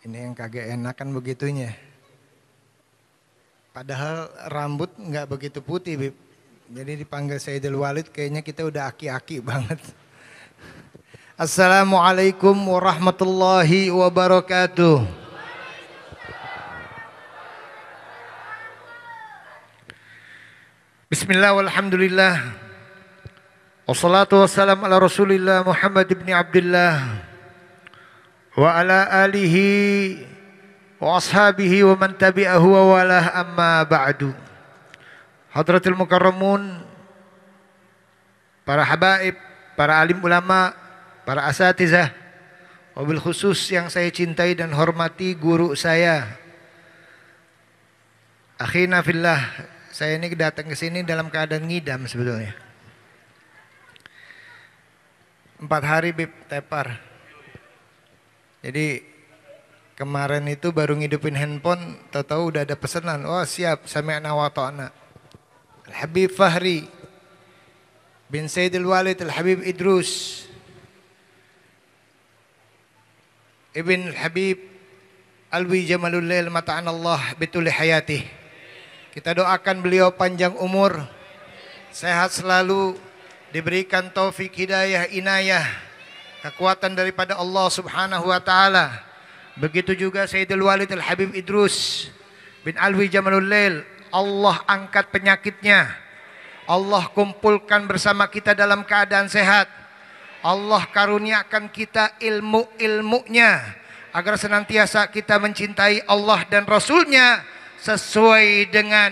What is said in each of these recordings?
Ini yang kagak enak kan begitunya. Padahal rambut nggak begitu putih, Bib. Jadi dipanggil Sayyidul Walid kayaknya kita udah aki-aki banget. Assalamualaikum warahmatullahi wabarakatuh. Bismillah walhamdulillah. Wassalatu wassalamu ala Rasulillah Muhammad ibn Abdullah wa ala alihi wa ashabihi wa man tabi'ahu wa walah amma ba'du. Hadratul mukarramun, para habaib, para alim ulama, para asatizah, wabil khusus yang saya cintai dan hormati guru saya, akhina fillah. Saya ini datang ke sini dalam keadaan ngidam sebetulnya. 4 hari Bib tepar. Jadi kemarin itu baru ngidupin handphone, tahu-tahu udah ada pesanan. Oh siap, sami'na wa ta'na. Al-Habib Fahri bin Sayyidul Walid Al-Habib Idrus Ibn Al-Habib Alwi Jamalul Lail mata'anallah bituli hayatih. Kita doakan beliau panjang umur, sehat selalu, diberikan taufik hidayah inayah, kekuatan daripada Allah Subhanahu wa taala. Begitu juga Sayyidul Walid Al-Habib Idrus bin Alwi Jamalul Lail, Allah angkat penyakitnya. Allah kumpulkan bersama kita dalam keadaan sehat. Allah karuniakan kita ilmu-ilmunya agar senantiasa kita mencintai Allah dan Rasulnya sesuai dengan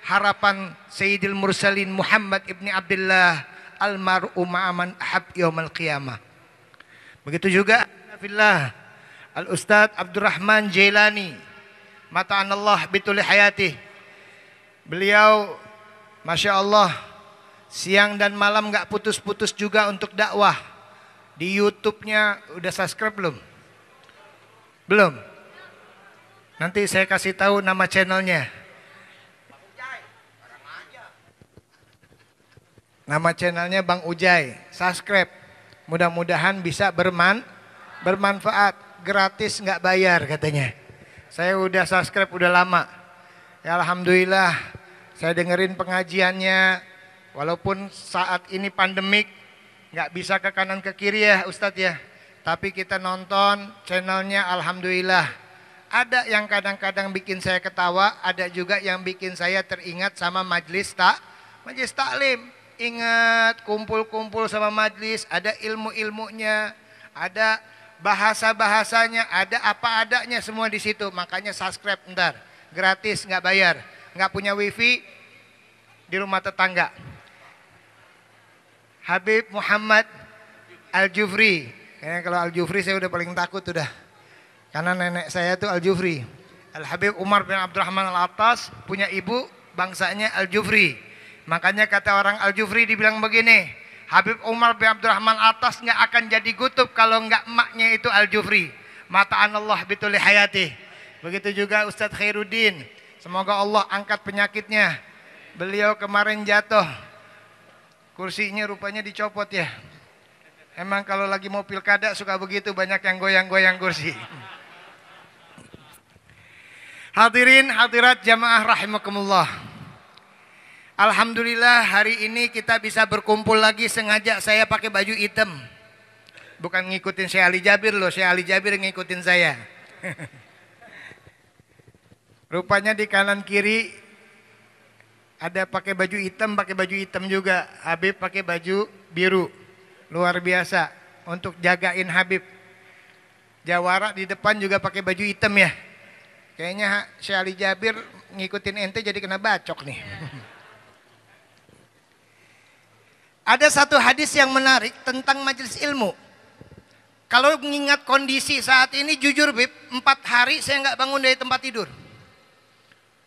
harapan Sayyidil Mursalin Muhammad ibni Abdullah almar'u ma'aman ahab yaumal qiyamah. Begitu juga fillah Al-Ustadz Abdurrahman Jailani mata'anallah bituli hayatih. Beliau Masya Allah siang dan malam gak putus-putus juga untuk dakwah. Di YouTube-nya udah subscribe belum? Belum? Nanti saya kasih tahu nama channelnya. Nama channelnya Bang Ujai. Subscribe. Mudah-mudahan bisa bermanfaat. Gratis nggak bayar katanya. Saya udah subscribe udah lama. Ya Alhamdulillah. Saya dengerin pengajiannya. Walaupun saat ini pandemik nggak bisa ke kanan ke kiri ya Ustadz ya. Tapi kita nonton channelnya Alhamdulillah. Ada yang kadang-kadang bikin saya ketawa, ada juga yang bikin saya teringat sama majelis taklim. Ingat kumpul-kumpul sama majelis, ada ilmu-ilmunya, ada bahasa-bahasanya, ada apa adanya semua di situ. Makanya subscribe ntar, gratis, nggak bayar, nggak punya wifi di rumah tetangga. Habib Muhammad Al-Jufri. Kayaknya kalau Al-Jufri saya udah paling takut udah. Karena nenek saya itu Al-Jufri. Al-Habib Umar bin Abdurrahman Al-Attas punya ibu bangsanya Al-Jufri. Makanya kata orang Al-Jufri dibilang begini, Habib Umar bin Abdurrahman Al-Attas nggak akan jadi kutub kalau nggak emaknya itu Al-Jufri. Mata'anallah bituli hayati. Begitu juga Ustadz Khairuddin. Semoga Allah angkat penyakitnya. Beliau kemarin jatuh. Kursinya rupanya dicopot ya. Emang kalau lagi mau pilkada suka begitu, banyak yang goyang-goyang kursi. Hadirin hadirat jamaah rahimakumullah. Alhamdulillah hari ini kita bisa berkumpul lagi. Sengaja saya pakai baju hitam. Bukan ngikutin Syekh Ali Jabir loh, Syekh Ali Jabir ngikutin saya. Rupanya di kanan kiri ada pakai baju hitam juga. Habib pakai baju biru. Luar biasa untuk jagain Habib. Jawara di depan juga pakai baju hitam ya. Kayaknya Syekh Ali Jabir ngikutin ente jadi kena bacok nih. Ada satu hadis yang menarik tentang majelis ilmu. Kalau mengingat kondisi saat ini jujur Bib, 4 hari saya nggak bangun dari tempat tidur.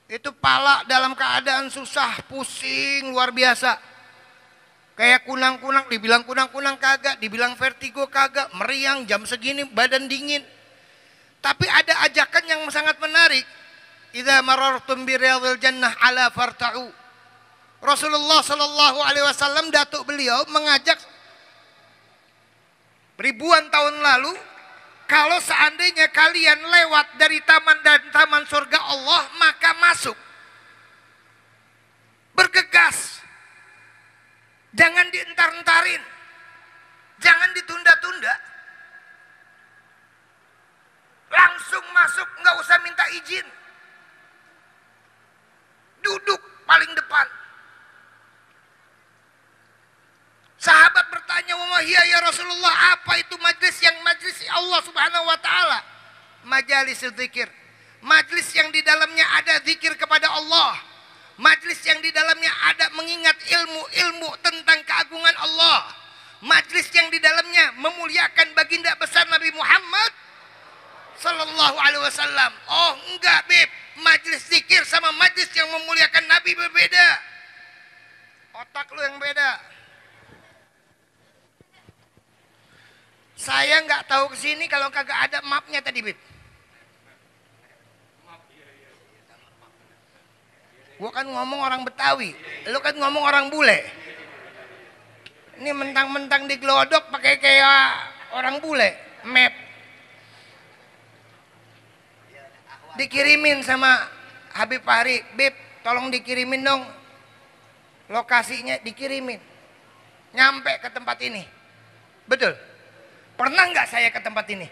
Itu pala dalam keadaan susah, pusing, luar biasa. Kayak kunang-kunang, dibilang kunang-kunang kagak, dibilang vertigo kagak, meriang jam segini badan dingin. Tapi ada ajakan yang sangat menarik. Idza marartum bi riyadil jannah ala farta'u. Rasulullah sallallahu alaihi wasallam datuk beliau mengajak ribuan tahun lalu Kalau seandainya kalian lewat dari taman dan taman surga Allah, maka masuk. Bergegas. Jangan dientar-entarin. Jangan ditunda-tunda. Langsung masuk, nggak usah minta izin. Duduk paling depan. Sahabat bertanya, "Wa hiya ya Rasulullah?" Apa itu majlis? Yang majlis Allah Subhanahu wa taala. Majalis zikir. Majlis yang di dalamnya ada zikir kepada Allah. Majlis yang di dalamnya ada mengingat ilmu-ilmu tentang keagungan Allah. Majlis yang di dalamnya memuliakan baginda besar Nabi Muhammad sallallahu alaihi wasallam. Oh, enggak, Beb. Majlis zikir sama majlis yang memuliakan Nabi berbeda. Otak lu yang beda. Saya nggak tahu kesini kalau kagak ada mapnya tadi, Beb. Gua kan ngomong orang Betawi, lu kan ngomong orang bule. Ini mentang-mentang digelodok pakai kayak orang bule, map. Dikirimin sama Habib Fahri, "Beb, tolong dikirimin dong lokasinya." Dikirimin, nyampe ke tempat ini. Betul. Pernah nggak saya ke tempat ini?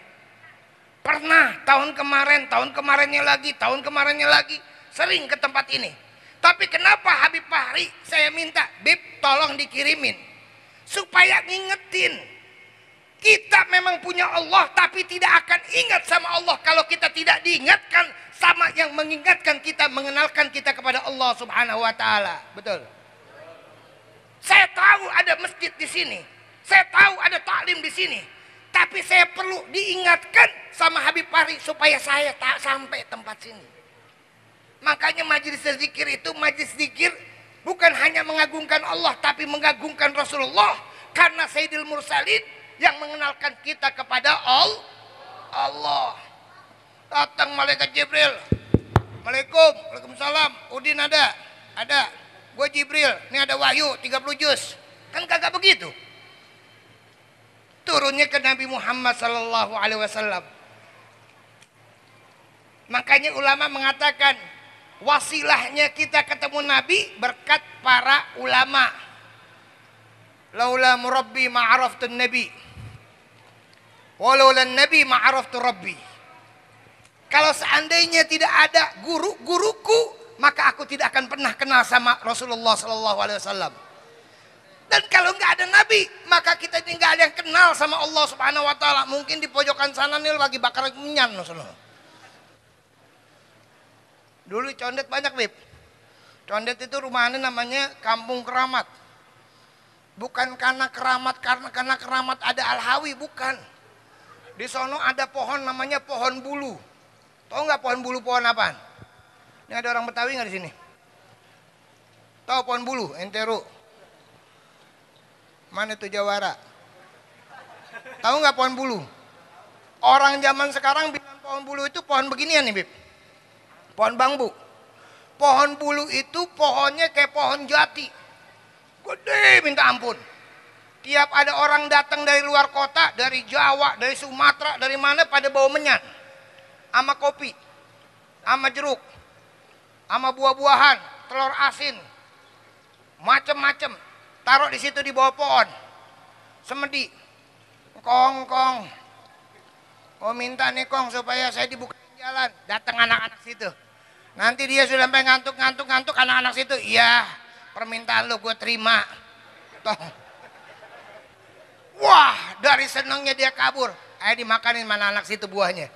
Pernah, tahun kemarinnya lagi, sering ke tempat ini. Tapi kenapa Habib Fahri saya minta, "Beb, tolong dikirimin." Supaya ngingetin. Kita memang punya Allah, tapi tidak akan ingat sama Allah kalau kita tidak diingatkan sama yang mengingatkan kita, mengenalkan kita kepada Allah Subhanahu wa taala. Betul. Saya tahu ada masjid di sini. Saya tahu ada taklim di sini. Tapi saya perlu diingatkan sama Habib Fahri supaya saya tak sampai tempat sini. Makanya majelis zikir itu majelis zikir bukan hanya mengagungkan Allah, tapi mengagungkan Rasulullah. Karena Sayyidil Mursalin yang mengenalkan kita kepada Allah. Datang malaikat Jibril. Assalamualaikum. Waalaikumsalam. Udin ada? Ada. Gue Jibril. Ini ada wahyu 30 juz. Kan kagak begitu. Turunnya ke Nabi Muhammad sallallahu alaihi wasallam. Makanya ulama mengatakan wasilahnya kita ketemu Nabi berkat para ulama. Laula murabbi ma'araftun nabi. Walau lan nabi ma'araftu rabbi. Kalau seandainya tidak ada guru-guruku, maka aku tidak akan pernah kenal sama Rasulullah sallallahu alaihi wasallam. Dan kalau nggak ada Nabi, maka kita ini nggak ada yang kenal sama Allah Subhanahu Wa Taala. Mungkin di pojokan sana nih lagi bakar minyan, Dulu Condet banyak, Beb. Condet itu rumahnya namanya Kampung Keramat. Bukan karena keramat ada Al-Hawi, bukan. Di sono ada pohon namanya pohon bulu. Tahu nggak pohon bulu pohon apaan? Ini ada orang Betawi nggak di sini? Tahu pohon bulu, entero? Mana itu Jawara? Tahu nggak pohon bulu? Orang zaman sekarang bilang pohon bulu itu pohon beginian nih, Bib. Pohon bambu. Pohon bulu itu pohonnya kayak pohon jati. Gede minta ampun. Tiap ada orang datang dari luar kota, dari Jawa, dari Sumatera, dari mana pada bawa menyan. Sama kopi. Sama jeruk. Sama buah-buahan, telur asin. Macem-macem. Taruh di situ di bawah pohon. Semedi. Kong. Oh minta nih Kong supaya saya dibukain jalan. Datang anak-anak situ. Nanti dia sudah sampai ngantuk anak-anak situ. Iya, permintaan lu gue terima. Tong. Wah, dari senangnya dia kabur. Ayo dimakanin mana anak situ buahnya.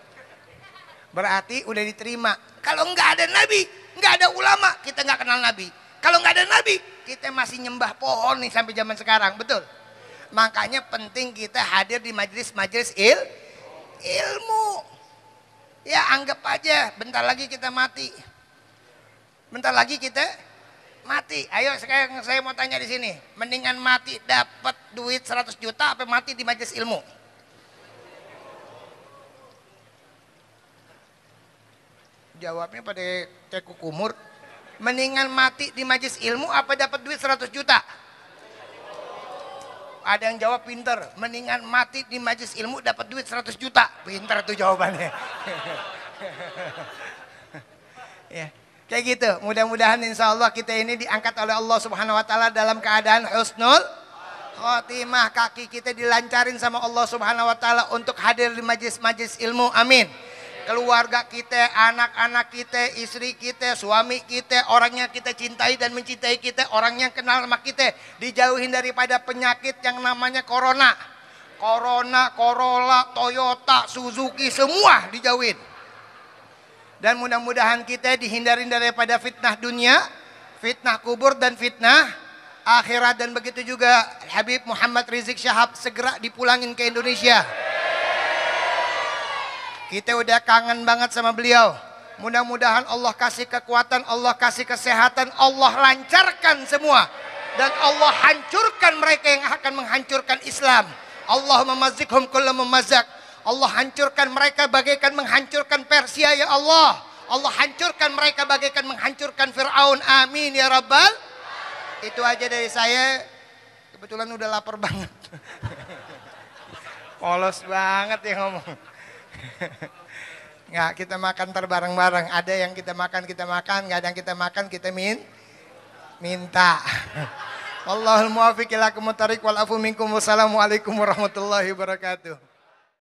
Berarti udah diterima. Kalau nggak ada Nabi, nggak ada ulama, kita nggak kenal Nabi. Kalau nggak ada Nabi, kita masih nyembah pohon nih sampai zaman sekarang, betul. Makanya penting kita hadir di majelis-majelis ilmu. Ya anggap aja, bentar lagi kita mati. Ayo sekarang saya mau tanya di sini, mendingan mati dapat duit 100 juta apa mati di majelis ilmu? Jawabnya pada teku kumur. Mendingan mati di majelis ilmu apa dapat duit 100 juta? Ada yang jawab pinter, mendingan mati di majelis ilmu dapat duit 100 juta. Pinter tuh jawabannya. Ya, kayak gitu. Mudah-mudahan insya Allah kita ini diangkat oleh Allah Subhanahu Wa Taala dalam keadaan husnul khotimah. Kaki kita dilancarin sama Allah Subhanahu Wa Taala untuk hadir di majelis-majelis ilmu. Amin. Keluarga kita, anak-anak kita, istri kita, suami kita, orang yang kita cintai dan mencintai kita, orang yang kenal sama kita, dijauhin daripada penyakit yang namanya corona. Corona, Corolla, Toyota, Suzuki, semua dijauhin. Dan mudah-mudahan kita dihindarin daripada fitnah dunia, fitnah kubur dan fitnah akhirat. Dan begitu juga Habib Muhammad Rizik Syihab segera dipulangin ke Indonesia. Kita udah kangen banget sama beliau. Mudah-mudahan Allah kasih kekuatan, Allah kasih kesehatan, Allah lancarkan semua. Dan Allah hancurkan mereka yang akan menghancurkan Islam. Allahumma mazikhum kulla mumazak. Allah hancurkan mereka bagaikan menghancurkan Persia ya Allah. Allah hancurkan mereka bagaikan menghancurkan Fir'aun. Amin ya Rabbal. Itu aja dari saya. Kebetulan udah lapar banget. Polos banget ya ngomong. Nggak, kita makan bareng-bareng. Ada yang kita makan, nggak ada yang kita makan, kita minta. Wallahul muwaffiq ila aqwamit thoriq wal afu minkum. Wassalamualaikum warahmatullahi wabarakatuh.